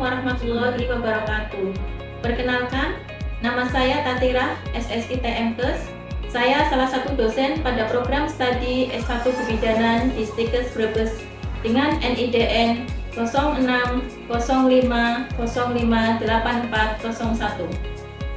warahmatullahi wabarakatuh. Perkenalkan, nama saya Tatira, SSI TMKes. Saya salah satu dosen pada program studi S1 Kebidanan di Stikes Brebes dengan NIDN 0605058401.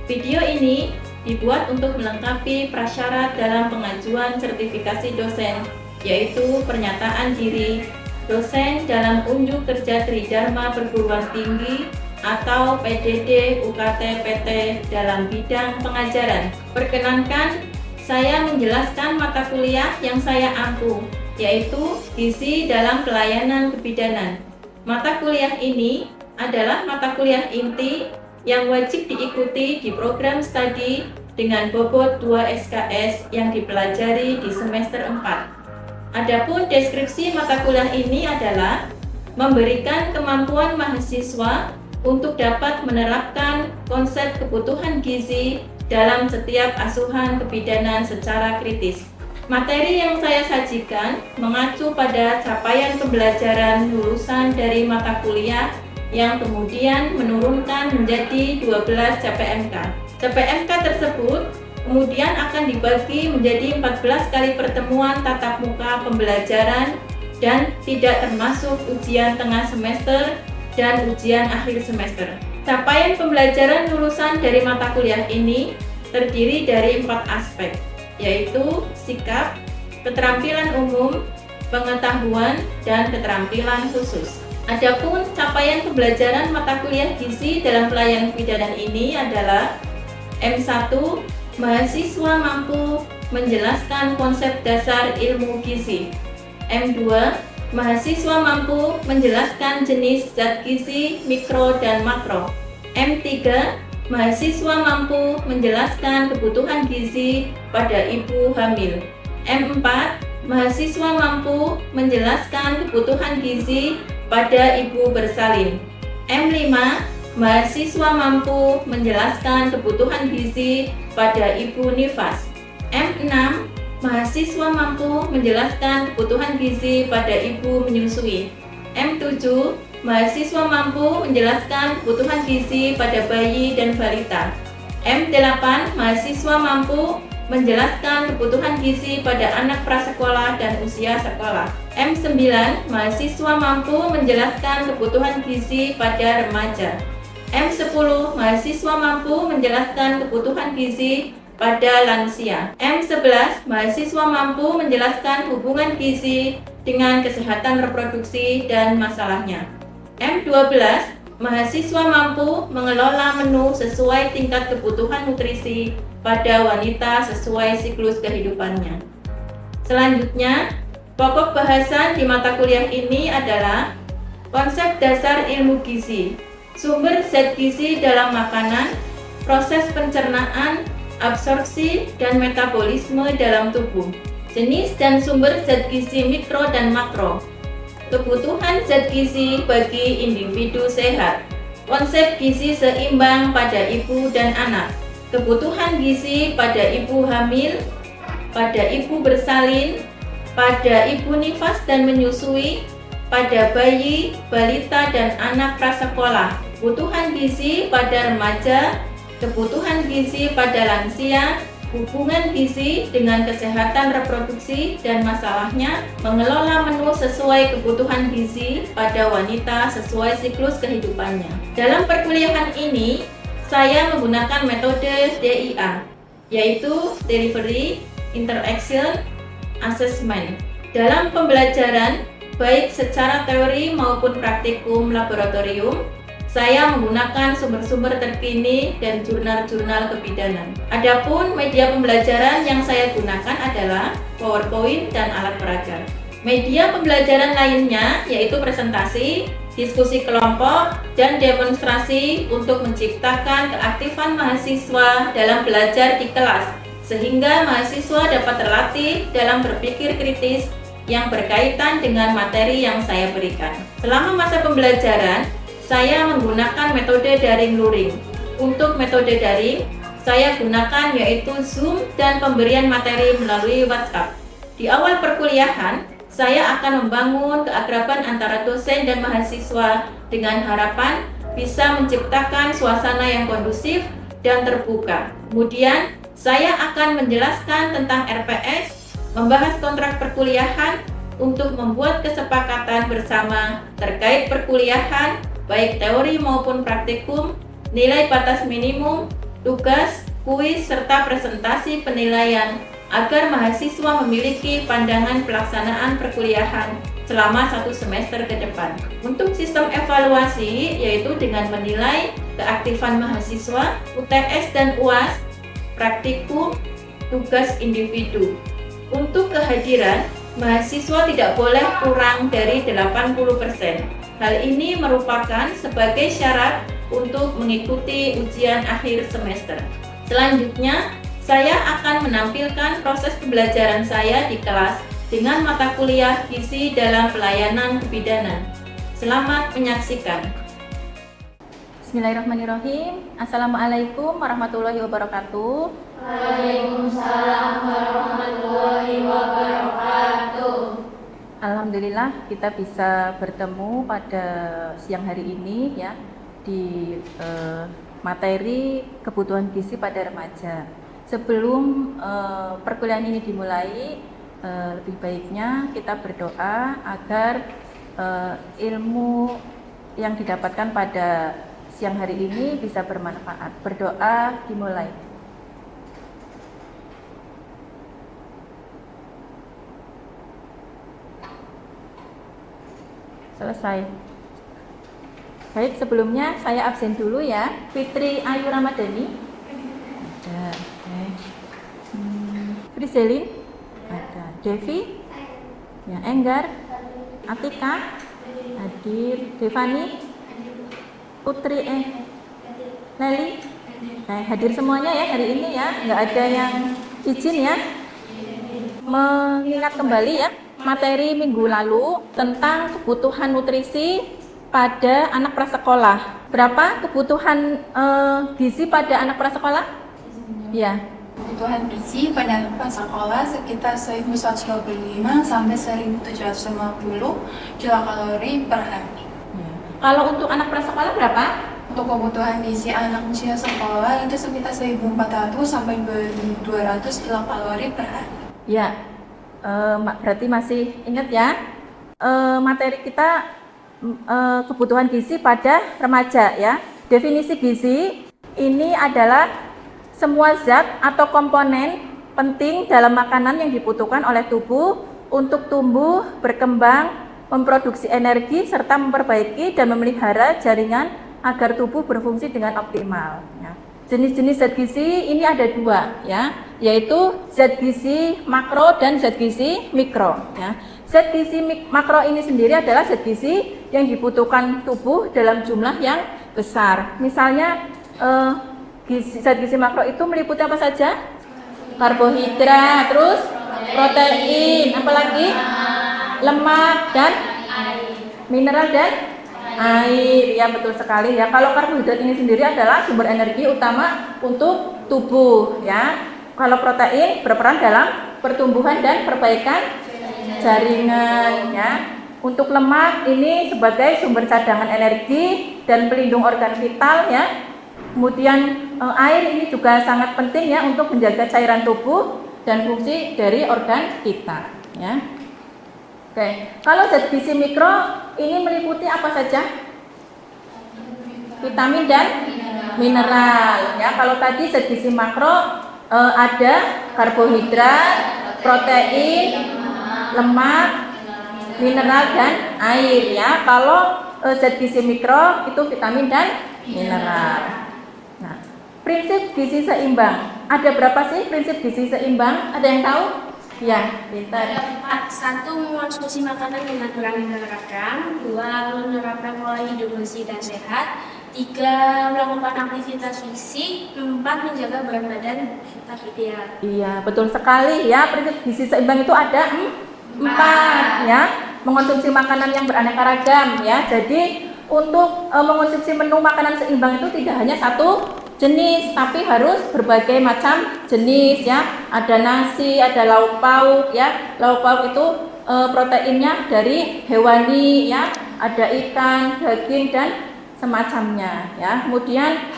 Video ini dibuat untuk melengkapi prasyarat dalam pengajuan sertifikasi dosen, yaitu pernyataan diri dosen dalam unjuk kerja Tridharma Perguruan Tinggi atau PDD UKT PT dalam bidang pengajaran. Perkenankan, saya menjelaskan mata kuliah yang saya ampu, yaitu Gizi dalam Pelayanan Kebidanan. Mata kuliah ini adalah mata kuliah inti yang wajib diikuti di program studi dengan bobot 2 SKS yang dipelajari di semester 4. Adapun deskripsi mata kuliah ini adalah memberikan kemampuan mahasiswa untuk dapat menerapkan konsep kebutuhan gizi dalam setiap asuhan kebidanan secara kritis. Materi yang saya sajikan mengacu pada capaian pembelajaran lulusan dari mata kuliah yang kemudian menurunkan menjadi 12 CPMK. CPMK tersebut kemudian akan dibagi menjadi 14 kali pertemuan tatap muka pembelajaran dan tidak termasuk ujian tengah semester dan ujian akhir semester. Capaian pembelajaran lulusan dari mata kuliah ini terdiri dari 4 aspek, yaitu sikap, keterampilan umum, pengetahuan, dan keterampilan khusus. Adapun capaian pembelajaran mata kuliah gizi dalam pelayanan kebidanan ini adalah M1, mahasiswa mampu menjelaskan konsep dasar ilmu gizi. M2, mahasiswa mampu menjelaskan jenis zat gizi mikro dan makro. M3, mahasiswa mampu menjelaskan kebutuhan gizi pada ibu hamil. M4, mahasiswa mampu menjelaskan kebutuhan gizi pada ibu bersalin. M5, mahasiswa mampu menjelaskan kebutuhan gizi pada ibu nifas. M6, mahasiswa mampu menjelaskan kebutuhan gizi pada ibu menyusui. M7, mahasiswa mampu menjelaskan kebutuhan gizi pada bayi dan balita. M8, mahasiswa mampu menjelaskan kebutuhan gizi pada anak prasekolah dan usia sekolah. M9, mahasiswa mampu menjelaskan kebutuhan gizi pada remaja. M10, mahasiswa mampu menjelaskan kebutuhan gizi pada lansia. M11, mahasiswa mampu menjelaskan hubungan gizi dengan kesehatan reproduksi dan masalahnya. M12, mahasiswa mampu mengelola menu sesuai tingkat kebutuhan nutrisi pada wanita sesuai siklus kehidupannya. Selanjutnya, pokok bahasan di mata kuliah ini adalah konsep dasar ilmu gizi, sumber zat gizi dalam makanan, proses pencernaan, absorpsi, dan metabolisme dalam tubuh, jenis dan sumber zat gizi mikro dan makro, kebutuhan zat gizi bagi individu sehat, konsep gizi seimbang pada ibu dan anak, kebutuhan gizi pada ibu hamil, pada ibu bersalin, pada ibu nifas dan menyusui, pada bayi, balita, dan anak prasekolah, kebutuhan gizi pada remaja, kebutuhan gizi pada lansia, hubungan gizi dengan kesehatan reproduksi dan masalahnya, mengelola menu sesuai kebutuhan gizi pada wanita sesuai siklus kehidupannya. Dalam perkuliahan ini, saya menggunakan metode DIA, yaitu Delivery, Interaction, Assessment. Dalam pembelajaran, baik secara teori maupun praktikum laboratorium, saya menggunakan sumber-sumber terkini dan jurnal-jurnal kebidanan. Adapun media pembelajaran yang saya gunakan adalah PowerPoint dan alat peraga. Media pembelajaran lainnya yaitu presentasi, diskusi kelompok, dan demonstrasi untuk menciptakan keaktifan mahasiswa dalam belajar di kelas, sehingga mahasiswa dapat terlatih dalam berpikir kritis yang berkaitan dengan materi yang saya berikan. Selama masa pembelajaran, saya menggunakan metode daring luring. Untuk metode daring, saya gunakan yaitu Zoom dan pemberian materi melalui WhatsApp. Di awal perkuliahan, saya akan membangun keakraban antara dosen dan mahasiswa dengan harapan bisa menciptakan suasana yang kondusif dan terbuka. Kemudian, saya akan menjelaskan tentang RPS, membahas kontrak perkuliahan untuk membuat kesepakatan bersama terkait perkuliahan, baik teori maupun praktikum, nilai batas minimum, tugas, kuis, serta presentasi penilaian agar mahasiswa memiliki pandangan pelaksanaan perkuliahan selama 1 semester ke depan. Untuk sistem evaluasi, yaitu dengan menilai keaktifan mahasiswa, UTS dan UAS, praktikum, tugas individu. Untuk kehadiran, mahasiswa tidak boleh kurang dari 80%. Hal ini merupakan sebagai syarat untuk mengikuti ujian akhir semester. Selanjutnya, saya akan menampilkan proses pembelajaran saya di kelas dengan mata kuliah gizi dalam pelayanan kebidanan. Selamat menyaksikan. Bismillahirrahmanirrahim. Assalamualaikum warahmatullahi wabarakatuh. Waalaikumsalam warahmatullahi wabarakatuh. Alhamdulillah kita bisa bertemu pada siang hari ini ya di materi kebutuhan gizi pada remaja. Sebelum perkuliahan ini dimulai, lebih baiknya kita berdoa agar ilmu yang didapatkan pada siang hari ini bisa bermanfaat. Berdoa dimulai. Selesai. Baik, sebelumnya saya absen dulu ya. Fitri Ayu Ramadhani. Ada. Friselin. Ada. Devi. Ya, Enggar. Atika. Hadir. Devani. Putri Leli. Hadir semuanya ya hari ini ya. Nggak ada yang izin ya. Mengingat kembali ya materi minggu lalu tentang kebutuhan nutrisi pada anak prasekolah. Berapa kebutuhan gizi pada anak prasekolah? Ya. Kebutuhan gizi pada anak prasekolah sekitar 1125 sampai 1750 kilokalori per hari. Ya. Kalau untuk anak prasekolah berapa? Untuk kebutuhan gizi anak usia sekolah itu sekitar 1400 sampai 2200 kilokalori per hari. Ya. Berarti masih ingat ya materi kita kebutuhan gizi pada remaja ya. Definisi gizi ini adalah semua zat atau komponen penting dalam makanan yang dibutuhkan oleh tubuh untuk tumbuh, berkembang, memproduksi energi serta memperbaiki dan memelihara jaringan agar tubuh berfungsi dengan optimal ya. Jenis-jenis zat gizi ini ada 2 ya, yaitu zat gizi makro dan zat gizi mikro ya. Zat gizi makro ini sendiri adalah zat gizi yang dibutuhkan tubuh dalam jumlah yang besar. Misalnya zat gizi makro itu meliputi apa saja? Karbohidrat, terus protein, apalagi lemak dan mineral dan air. Ya betul sekali ya. Kalau karbohidrat ini sendiri adalah sumber energi utama untuk tubuh ya. Kalau protein berperan dalam pertumbuhan dan perbaikan jaringan ya. Untuk lemak ini sebagai sumber cadangan energi dan pelindung organ vital ya. Kemudian air ini juga sangat penting ya untuk menjaga cairan tubuh dan fungsi dari organ kita ya. Oke, kalau zat gizi mikro ini meliputi apa saja? Vitamin dan mineral ya. Kalau tadi zat gizi makro ada karbohidrat, protein, lemak, mineral dan air ya. Kalau zat gizi mikro itu vitamin dan mineral. Nah, prinsip gizi seimbang. Ada berapa sih prinsip gizi seimbang? Ada yang tahu? Ya, pintar. 1. Mengonsumsi makanan dengan kurang olahraga. 2. Menerapkan pola hidup bersih dan sehat. 3. Melakukan aktivitas fisik. 4. Menjaga berat badan tetap ideal. Iya, betul sekali ya. Prinsip gizi seimbang itu ada 4 ya. Mengonsumsi makanan yang beraneka ragam ya. Jadi untuk mengonsumsi menu makanan seimbang itu tidak hanya satu jenis, tapi harus berbagai macam jenis ya. Ada nasi, ada lauk pauk ya. Lauk pauk itu proteinnya dari hewani ya. Ada ikan, daging dan semacamnya ya. Kemudian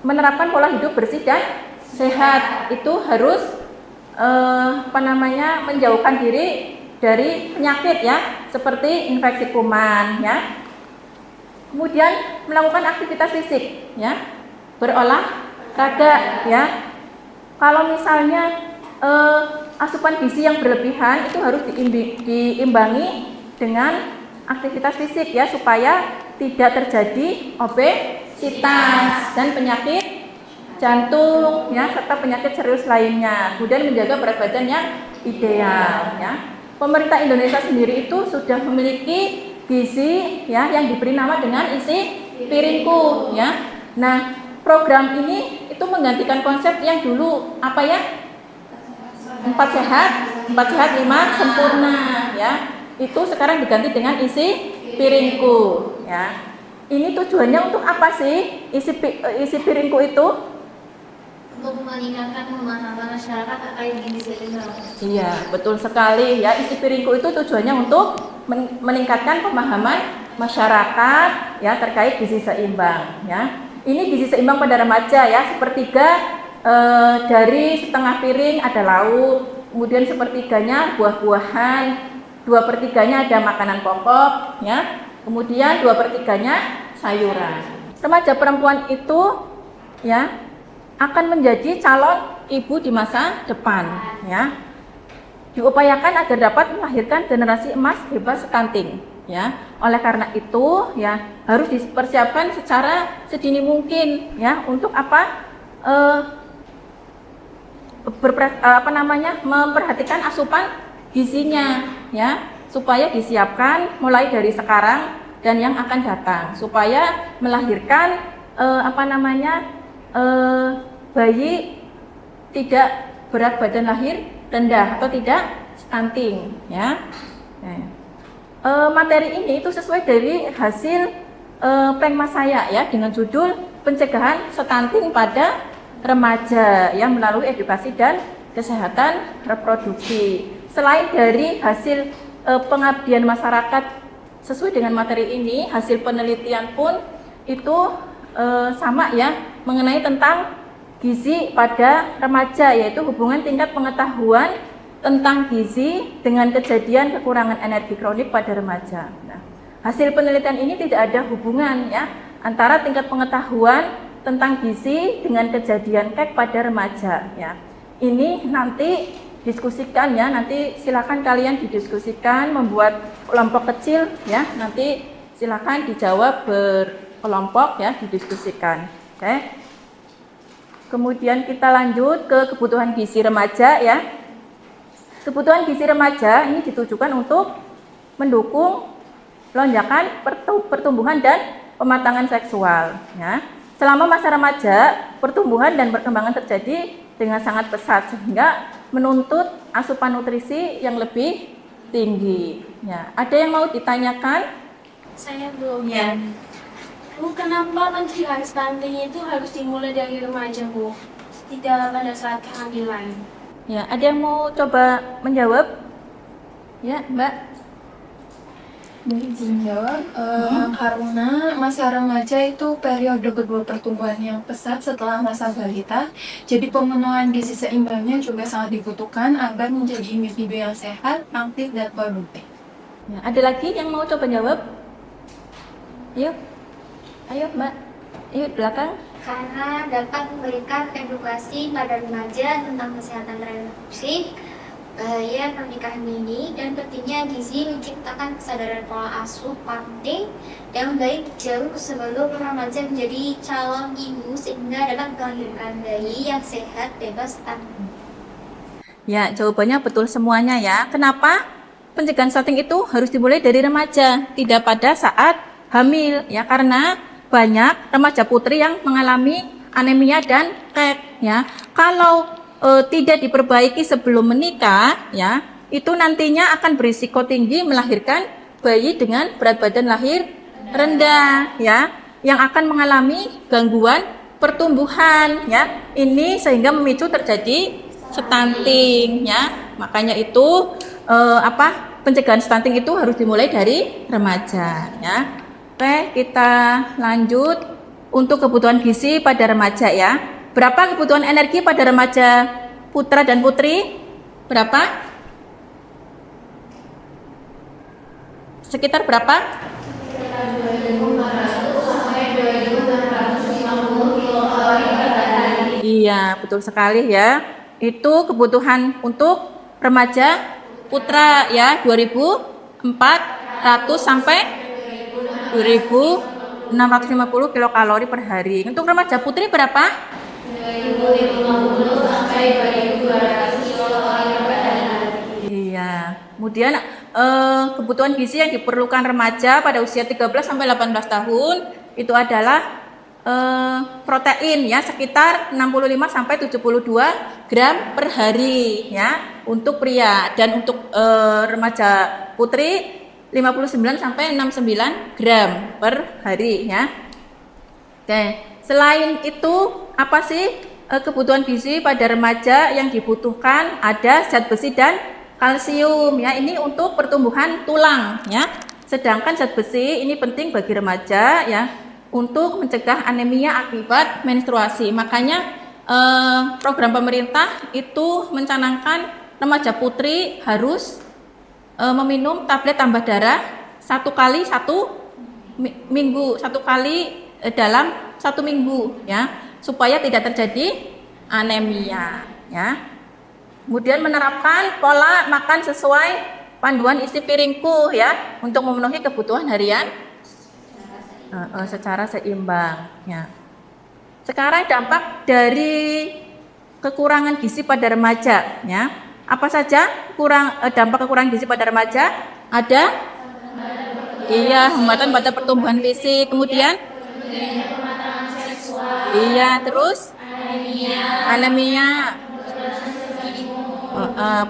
menerapkan pola hidup bersih dan sehat itu harus menjauhkan diri dari penyakit ya, seperti infeksi kuman ya. Kemudian melakukan aktivitas fisik ya, berolahraga ya. Kalau misalnya asupan gizi yang berlebihan itu harus diimbangi dengan aktivitas fisik ya, supaya tidak terjadi obesitas dan penyakit jantung ya, serta penyakit serius lainnya. Kemudian menjaga berat badan yang ideal ya. Pemerintah Indonesia sendiri itu sudah memiliki gizi ya yang diberi nama dengan isi piringku ya. Nah, program ini itu menggantikan konsep yang dulu apa ya? 4 sehat, 5 sempurna ya. Itu sekarang diganti dengan isi piringku ya. Ini tujuannya untuk apa sih isi piringku itu? Untuk meningkatkan pemahaman masyarakat terkait gizi seimbang. Iya, betul sekali ya. Isi piringku itu tujuannya untuk meningkatkan pemahaman masyarakat ya terkait gizi seimbang ya. Ini gizi seimbang pada remaja ya, sepertiga dari setengah piring ada lauk, kemudian sepertiganya buah-buahan, 2/3 ada makanan pokok ya, kemudian 2/3 sayuran. Remaja perempuan itu ya akan menjadi calon ibu di masa depan ya. Diupayakan agar dapat melahirkan generasi emas bebas stunting ya. Oleh karena itu ya harus dipersiapkan secara sedini mungkin ya untuk memperhatikan asupan gizinya ya, supaya disiapkan mulai dari sekarang dan yang akan datang, supaya melahirkan bayi tidak berat badan lahir rendah atau tidak stunting ya. Materi ini itu sesuai dari hasil Pengmas saya ya, dengan judul pencegahan stunting pada remaja ya melalui edukasi dan kesehatan reproduksi. Selain dari hasil pengabdian masyarakat sesuai dengan materi ini, hasil penelitian pun itu sama ya, mengenai tentang gizi pada remaja, yaitu hubungan tingkat pengetahuan tentang gizi dengan kejadian kekurangan energi kronik pada remaja. Nah, hasil penelitian ini tidak ada hubungan ya antara tingkat pengetahuan tentang gizi dengan kejadian KEK pada remaja ya. Ini nanti diskusikan ya, nanti silakan kalian didiskusikan, membuat kelompok kecil ya, nanti silakan dijawab berkelompok ya, didiskusikan. Oke. Kemudian kita lanjut ke kebutuhan gizi remaja ya. Kebutuhan gizi remaja ini ditujukan untuk mendukung lonjakan pertumbuhan dan pematangan seksual ya. Selama masa remaja, pertumbuhan dan perkembangan terjadi dengan sangat pesat sehingga menuntut asupan nutrisi yang lebih tinggi. Ya, ada yang mau ditanyakan? Saya belum. Ya. Bu, kenapa pencegahan stunting itu harus dimulai dari remaja, Bu? Tidak pada saat kehamilan. Ya, ada yang mau coba menjawab? Ya, Mbak. Izin jawab, karena masa remaja itu periode kedua pertumbuhan yang pesat setelah masa balita, jadi pemenuhan gizi seimbangnya juga sangat dibutuhkan agar menjadi individu yang sehat, aktif, dan produktif. Ya, ada lagi yang mau coba jawab? Yuk, ayo Mbak, yuk belakang. Karena dapat memberikan edukasi pada remaja tentang kesehatan reproduksi, bahaya pernikahan dini, dan pentingnya gizi, menciptakan kesadaran pola asuh penting yang baik jauh sebelum remaja menjadi calon ibu sehingga dapat melahirkan bayi yang sehat bebas stunting. Ya, jawabannya betul semuanya ya. Kenapa pencegahan stunting itu harus dimulai dari remaja, tidak pada saat hamil ya, karena banyak remaja putri yang mengalami anemia dan KEK ya. Kalau tidak diperbaiki sebelum menikah ya, itu nantinya akan berisiko tinggi melahirkan bayi dengan berat badan lahir rendah ya, yang akan mengalami gangguan pertumbuhan ya. Ini sehingga memicu terjadi stunting ya. Makanya itu pencegahan stunting itu harus dimulai dari remaja ya. Oke, kita lanjut untuk kebutuhan gizi pada remaja ya. Berapa kebutuhan energi pada remaja putra dan putri? Berapa? Sekitar berapa? Iya, betul sekali ya. Itu kebutuhan untuk remaja putra ya, 2.400 sampai 2.650 kilokalori per hari. Untuk remaja putri berapa? 2.050 sampai 2.200 kilokalori per hari. Iya. Kemudian kebutuhan gizi yang diperlukan remaja pada usia 13 sampai 18 tahun itu adalah protein ya, sekitar 65 sampai 72 gram per hari ya untuk pria, dan untuk remaja putri 59 sampai 69 gram per hari ya. Oke, selain itu apa sih kebutuhan gizi pada remaja yang dibutuhkan? Ada zat besi dan kalsium ya, ini untuk pertumbuhan tulang ya. Sedangkan zat besi ini penting bagi remaja ya untuk mencegah anemia akibat menstruasi. Makanya program pemerintah itu mencanangkan remaja putri harus meminum tablet tambah darah 1 kali 1 minggu, 1 kali dalam 1 minggu ya, supaya tidak terjadi anemia ya. Kemudian menerapkan pola makan sesuai panduan isi piringku ya untuk memenuhi kebutuhan harian secara seimbang ya. Sekarang dampak dari kekurangan gizi pada remaja ya. Apa saja dampak kekurangan gizi pada remaja? Ada hambatan pada pertumbuhan fisik, kemudian terus anemia,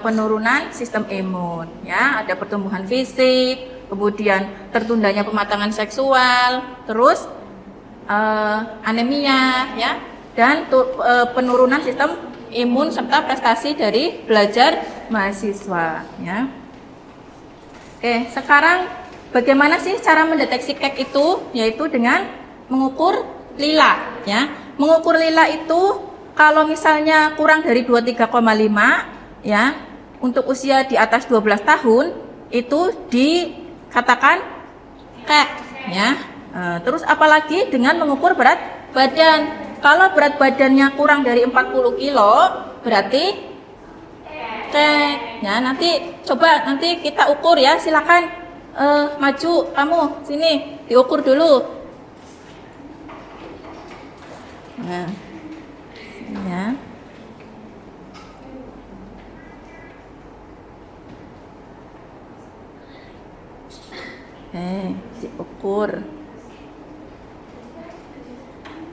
penurunan sistem imun ya, ada pertumbuhan fisik, kemudian tertundanya pematangan seksual, terus anemia ya, dan penurunan sistem imun serta prestasi dari belajar mahasiswa ya. Oke, sekarang bagaimana sih cara mendeteksi kek itu? Yaitu dengan mengukur lila ya. Mengukur lila itu kalau misalnya kurang dari 23,5 ya, untuk usia di atas 12 tahun itu dikatakan kek ya. Terus apalagi dengan mengukur berat badan. Kalau berat badannya kurang dari 40 kilo berarti kek ya. Nanti kita ukur ya, silakan maju kamu sini diukur dulu. Nah, ya. Diukur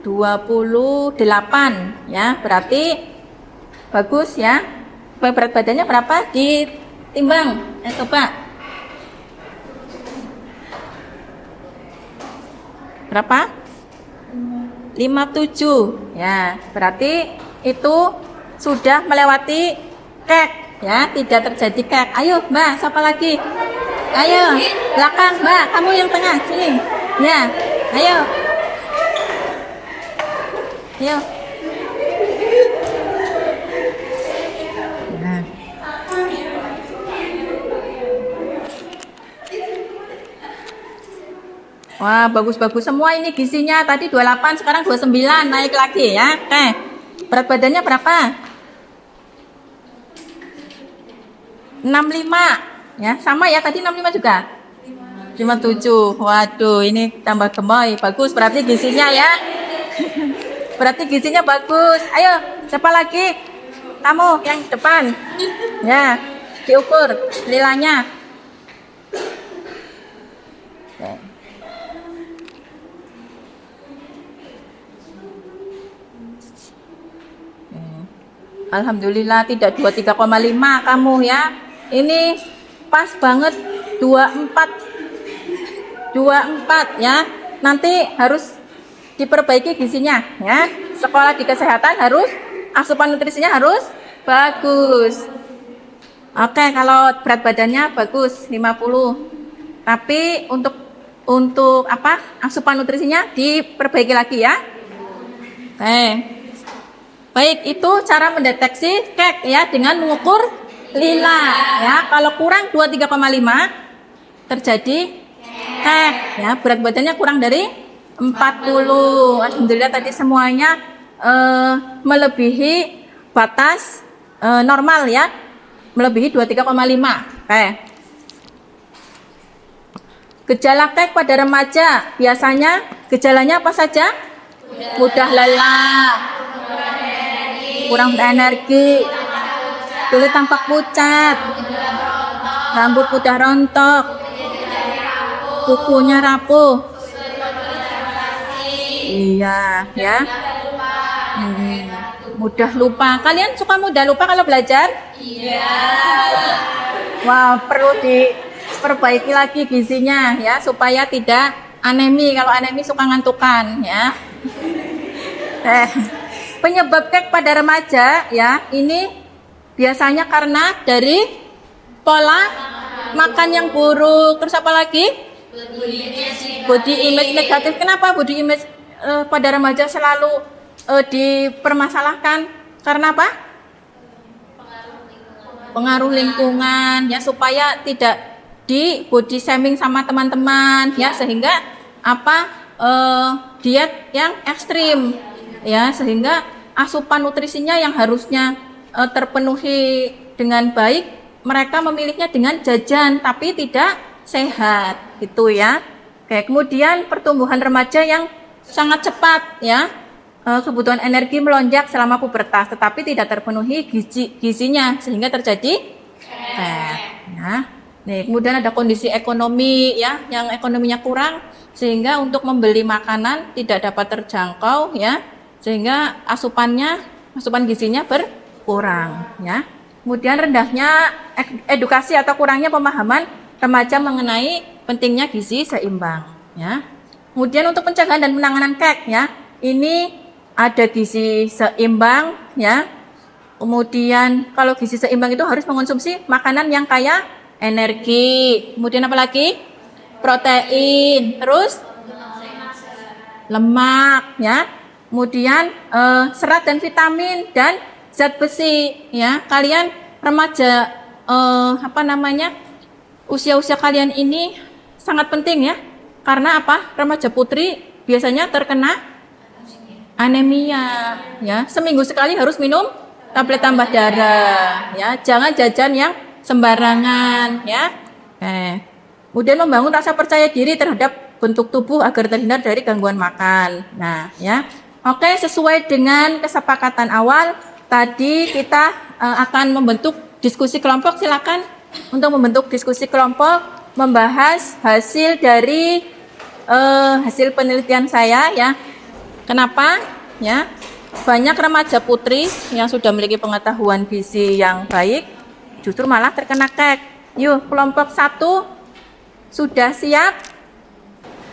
28 ya, berarti bagus ya. Berat badannya berapa? Ditimbang. Coba. Berapa? 57 ya, berarti itu sudah melewati kek ya, tidak terjadi kek. Ayo Mbak, siapa lagi? Ayo, belakang Mbak, kamu yang tengah sini ya, ayo. Nah. Wah, bagus-bagus semua ini gizinya. Tadi 28, sekarang 29, naik lagi ya. Oke. Berat badannya berapa? 65. Ya, sama ya, tadi 65 juga. 57. Waduh, ini tambah gemoy. Bagus, berarti gizinya ya. Berarti gizinya bagus. Ayo, siapa lagi? Kamu yang depan. Ya, diukur lilanya. Oke. Alhamdulillah tidak 23,5 kamu ya. Ini pas banget 24 ya. Nanti harus diperbaiki gizinya ya. Sekolah di kesehatan harus asupan nutrisinya harus bagus. Oke, kalau berat badannya bagus 50. Tapi untuk apa? Asupan nutrisinya diperbaiki lagi ya. Oke. Baik, itu cara mendeteksi kek ya dengan mengukur lila ya. Kalau kurang 23,5 terjadi kek ya. Berat badannya kurang dari 40. Alhamdulillah tadi semuanya melebihi batas normal ya. Melebihi 23,5. Oke. Gejala kek pada remaja biasanya gejalanya apa saja? Mudah lelah, kurang berenergi, kulit tampak pucat, rambut mudah rontok, kukunya rapuh. Iya, ya. Mudah lupa. Kalian suka mudah lupa kalau belajar? Iya. Wah, perlu diperbaiki lagi gizinya ya supaya tidak anemi. Kalau anemi suka ngantukan ya. Penyebab kek pada remaja ya ini biasanya karena dari pola makan yang buruk. Terus apa lagi? Body image negatif. Kenapa body image pada remaja selalu dipermasalahkan? Karena apa? Pengaruh lingkungan ya, supaya tidak di body shaming sama teman-teman ya, sehingga apa diet yang ekstrim ya, sehingga asupan nutrisinya yang harusnya terpenuhi dengan baik mereka memilihnya dengan jajan tapi tidak sehat gitu ya. Oke, kemudian pertumbuhan remaja yang sangat cepat ya, kebutuhan energi melonjak selama pubertas tetapi tidak terpenuhi gizinya sehingga terjadi kek ya. Nih, kemudian ada kondisi ekonomi ya, yang ekonominya kurang sehingga untuk membeli makanan tidak dapat terjangkau ya, sehingga asupan gizinya berkurang ya. Kemudian rendahnya edukasi atau kurangnya pemahaman remaja mengenai pentingnya gizi seimbang ya. Kemudian untuk pencegahan dan penanganan kek ya, ini ada gizi seimbang ya. Kemudian kalau gizi seimbang itu harus mengonsumsi makanan yang kaya energi, kemudian apa lagi? Protein, terus lemak ya. Kemudian serat dan vitamin dan zat besi ya. Kalian remaja usia-usia kalian ini sangat penting ya. Karena apa? Remaja putri biasanya terkena anemia ya. Seminggu sekali harus minum tablet tambah darah ya. Jangan jajan yang sembarangan ya. Kemudian membangun rasa percaya diri terhadap bentuk tubuh agar terhindar dari gangguan makan. Nah, ya. Oke, sesuai dengan kesepakatan awal tadi kita akan membentuk diskusi kelompok. Silakan untuk membentuk diskusi kelompok membahas hasil dari hasil penelitian saya ya. Kenapa? Ya. Banyak remaja putri yang sudah memiliki pengetahuan gizi yang baik justru malah terkena kek. Yuk, kelompok 1 sudah siap?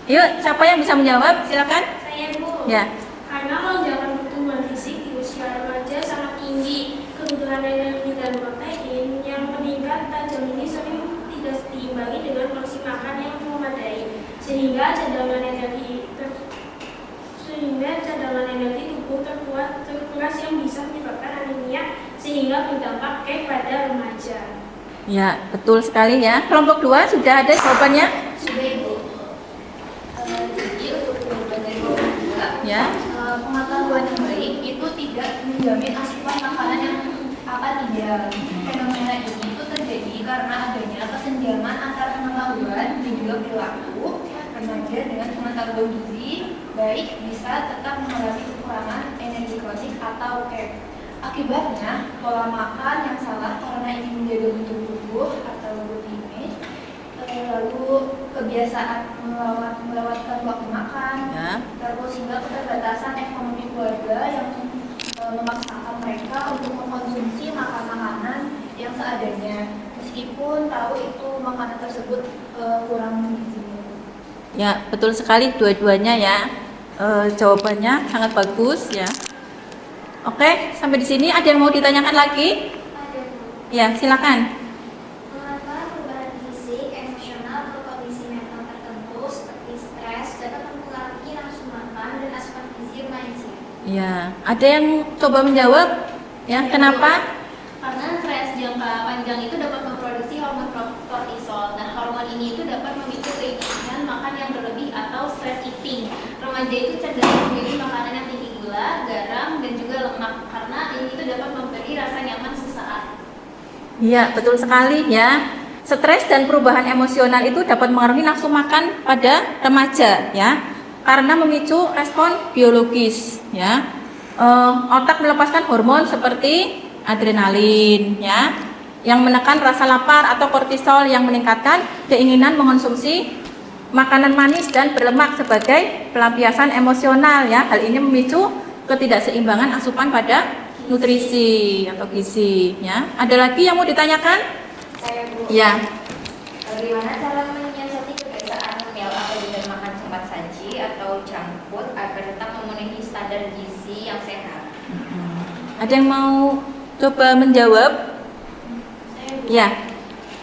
Yuk, siapa yang bisa menjawab? Silakan. Saya, Bu. Ya. Karena lonjakan pertumbuhan fisik di usia remaja sangat tinggi, kebutuhan energi dan protein yang meningkat tajam ini sering tidak diimbangi dengan porsi makan yang memadai, sehingga cadangan energi tubuh terkuras yang bisa menyebabkan anemia sehingga berdampak kek pada remaja. Ya, betul sekali ya. Kelompok 2 sudah ada jawabannya? Sudah, Ibu. Jadi untuk jawaban dari kelompok 2, Ya. pengetahuan yang baik itu tidak menjamin asupan makanan yang akan ideal. Fenomena ini itu terjadi karena adanya kesenjangan antara pengetahuan dan juga perilaku remaja dengan pengetahuan gizi baik bisa tetap mengalami kekurangan energi kronik atau kek. Akibatnya, pola makan yang salah karena ingin menjaga bentuk tubuh atau body image, lalu kebiasaan melewatkan waktu makan, Ya. terus hingga keterbatasan ekonomi keluarga yang memaksakan mereka untuk mengkonsumsi makanan yang seadanya, meskipun tahu itu makanan tersebut kurang gizinya. Ya, betul sekali dua-duanya ya. Jawabannya sangat bagus ya. Oke, sampai di sini ada yang mau ditanyakan lagi? Ya, silakan. Ya, ada yang coba menjawab? Ya, kenapa? Karena stres jangka panjang itu dapat memproduksi hormon kortisol. Nah, hormon ini itu dapat memicu keinginan makan yang berlebih atau stress eating. Remaja itu cenderung memilih makanan yang tinggi gula, garam, dan juga lemak karena ini itu dapat memberi rasa nyaman sesaat. Iya, betul sekali ya. Stres dan perubahan emosional itu dapat mengaruhi nafsu makan pada remaja ya. Karena memicu respon biologis ya. Otak melepaskan hormon seperti adrenalin ya, yang menekan rasa lapar, atau kortisol yang meningkatkan keinginan mengonsumsi makanan manis dan berlemak sebagai pelampiasan emosional ya. Hal ini memicu ketidakseimbangan asupan pada nutrisi atau gizi ya. Ada lagi yang mau ditanyakan? Saya Bu. Ya. Bagaimana cara menyiasati kebiasaan meal apabila makan cepat saji atau junk food agar tetap memenuhi standar gizi yang sehat? Ada yang mau coba menjawab? Saya Bu. Ya.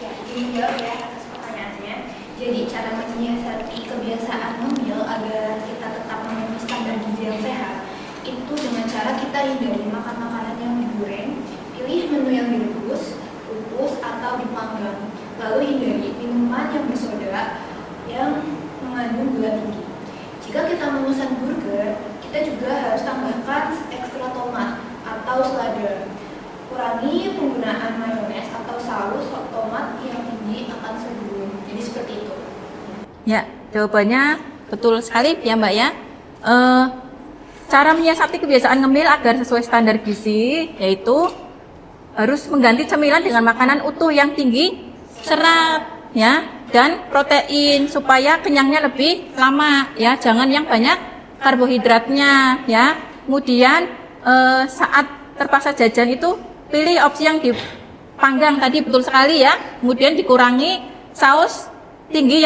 Ya, izin menjawab ya atas pertanyaannya. Jadi cara menyiasati kebiasaan memil agar kita tetap memenuhi standar gizi yang sehat itu dengan cara kita hindari makan makanan yang digoreng, pilih menu yang direbus, kukus atau dipanggang. Lalu hindari minuman yang bersoda yang mengandung gula tinggi. Jika kita memesan burger, kita juga harus tambahkan ekstra tomat atau selada. Kurangi penggunaan mayones atau saus tomat yang tinggi akan sodium. Jadi seperti itu. Ya, jawabannya betul sekali ya Mbak ya. Cara menyiasati kebiasaan ngemil agar sesuai standar gizi yaitu harus mengganti cemilan dengan makanan utuh yang tinggi serat ya dan protein supaya kenyangnya lebih lama ya. Jangan yang banyak karbohidratnya ya. Kemudian saat terpaksa jajan itu pilih opsi yang dipanggang tadi, betul sekali ya. Kemudian dikurangi saus tinggi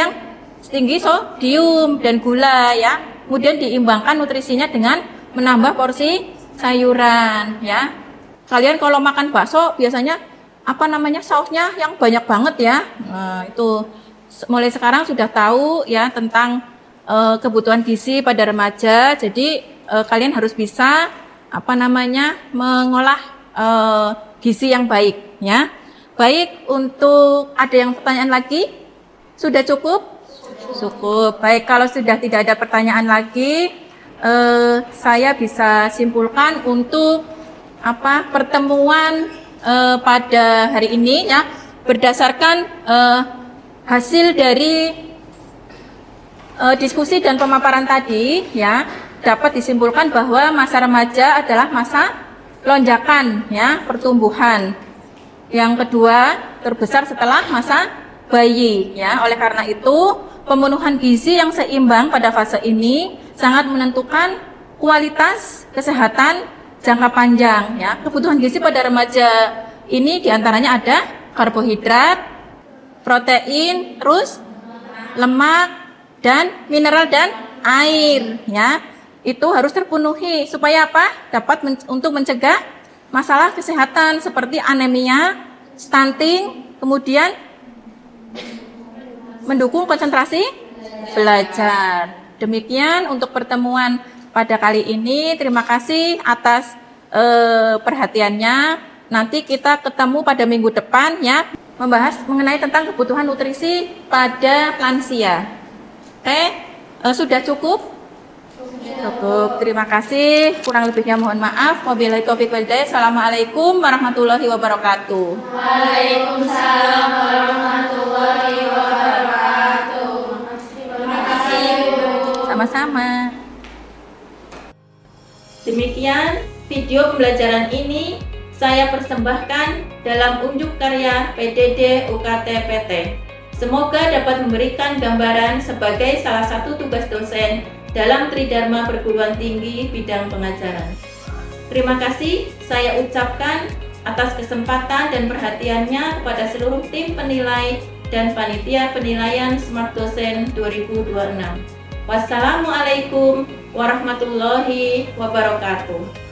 sodium dan gula ya. Kemudian diimbangkan nutrisinya dengan menambah porsi sayuran ya. Kalian kalau makan bakso biasanya sausnya yang banyak banget ya. Nah, itu mulai sekarang sudah tahu ya tentang kebutuhan gizi pada remaja. Jadi kalian harus bisa mengolah gizi yang baik ya. Baik, untuk ada yang pertanyaan lagi? Sudah cukup? Cukup. Baik, kalau sudah tidak ada pertanyaan lagi, saya bisa simpulkan untuk pertemuan pada hari ini ya, berdasarkan hasil dari diskusi dan pemaparan tadi ya, dapat disimpulkan bahwa masa remaja adalah masa lonjakan ya pertumbuhan. Yang kedua terbesar setelah masa bayi ya. Oleh karena itu, pemenuhan gizi yang seimbang pada fase ini sangat menentukan kualitas kesehatan jangka panjang ya. Kebutuhan gizi pada remaja ini diantaranya ada karbohidrat, protein, terus lemak dan mineral dan air ya. Itu harus terpenuhi supaya dapat untuk mencegah masalah kesehatan seperti anemia, stunting, kemudian mendukung konsentrasi belajar. Demikian untuk pertemuan pada kali ini. Terima kasih atas perhatiannya. Nanti kita ketemu pada minggu depan ya, membahas mengenai tentang kebutuhan nutrisi pada lansia. Oke, sudah cukup? Cukup. Terima kasih. Kurang lebihnya mohon maaf. Wabillahi taufiq wal hidayah. Assalamualaikum warahmatullahi wabarakatuh. Waalaikumsalam warahmatullahi wabarakatuh. Terima kasih Bu. Sama-sama. Demikian video pembelajaran ini saya persembahkan dalam unjuk karya PDD UKT PT. Semoga dapat memberikan gambaran sebagai salah satu tugas dosen dalam Tridharma Perguruan Tinggi bidang pengajaran. Terima kasih saya ucapkan atas kesempatan dan perhatiannya kepada seluruh tim penilai dan panitia penilaian Smart Dosen 2026. Wassalamualaikum warahmatullahi wabarakatuh.